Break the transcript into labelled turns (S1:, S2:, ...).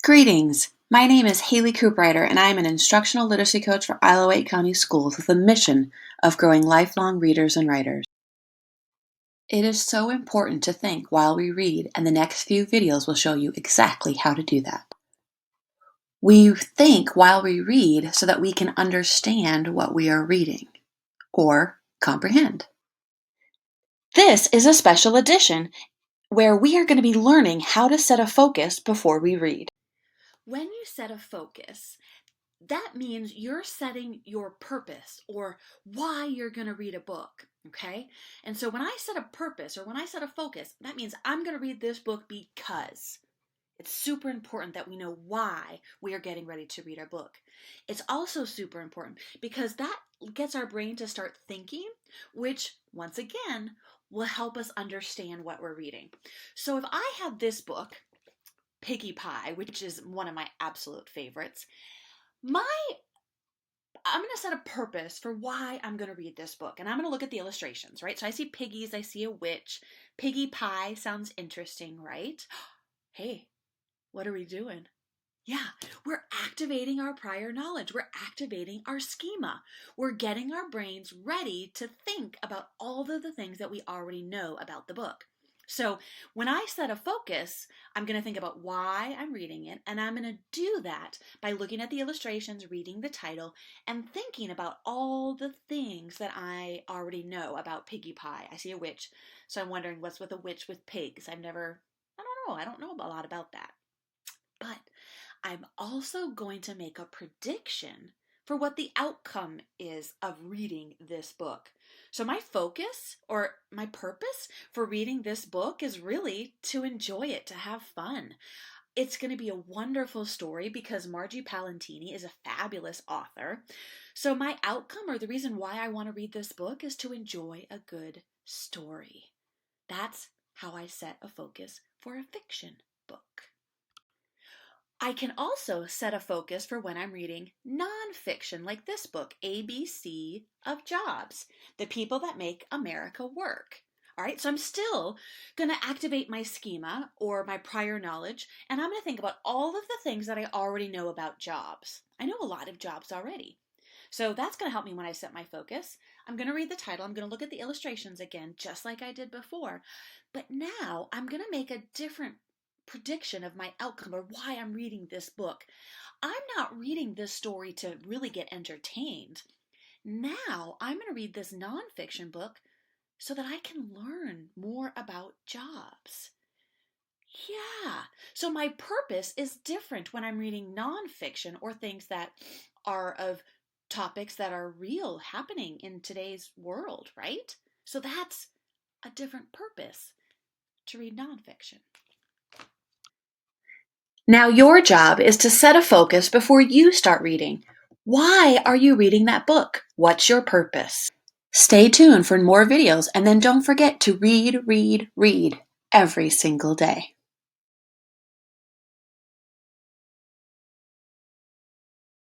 S1: Greetings! My name is Haley Cooprider, and I am an instructional literacy coach for Isle of Wight County Schools with a mission of growing lifelong readers and writers. It is so important to think while we read, and the next few videos will show you exactly how to do that. We think while we read so that we can understand what we are reading, or comprehend. This is a special edition where we are going to be learning how to set a focus before we read. When you set a focus, that means you're setting your purpose or why you're going to read a book, okay? And so when I set a purpose or when I set a focus, that means I'm going to read this book because it's super important that we know why we are getting ready to read our book. It's also super important because that gets our brain to start thinking, which once again will help us understand what we're reading. So if I had this book, Piggy Pie, which is one of my absolute favorites, I'm going to set a purpose for why I'm going to read this book. And I'm going to look at the illustrations, right? So I see piggies, I see a witch. Piggy Pie sounds interesting, right? Hey, what are we doing? Yeah, we're activating our prior knowledge. We're activating our schema. We're getting our brains ready to think about all of the things that we already know about the book. So when I set a focus, I'm going to think about why I'm reading it, and I'm going to do that by looking at the illustrations, reading the title, and thinking about all the things that I already know about Piggy Pie. I see a witch, so I'm wondering what's with a witch with pigs. I don't know a lot about that. But I'm also going to make a prediction for what the outcome is of reading this book. So my focus or my purpose for reading this book is really to enjoy it, to have fun. It's going to be a wonderful story because Margie Palantini is a fabulous author. So my outcome or the reason why I want to read this book is to enjoy a good story. That's how I set a focus for a fiction book. I can also set a focus for when I'm reading nonfiction, like this book, ABC of Jobs, The People That Make America Work. All right, so I'm still going to activate my schema or my prior knowledge, and I'm going to think about all of the things that I already know about jobs. I know a lot of jobs already. So that's going to help me when I set my focus. I'm going to read the title. I'm going to look at the illustrations again, just like I did before. But now I'm going to make a different prediction of my outcome or why I'm reading this book. I'm not reading this story to really get entertained. Now I'm going to read this nonfiction book so that I can learn more about jobs. Yeah, so my purpose is different when I'm reading nonfiction or things that are of topics that are real happening in today's world, right? So that's a different purpose to read nonfiction. Now your job is to set a focus before you start reading. Why are you reading that book? What's your purpose? Stay tuned for more videos and then don't forget to read every single day.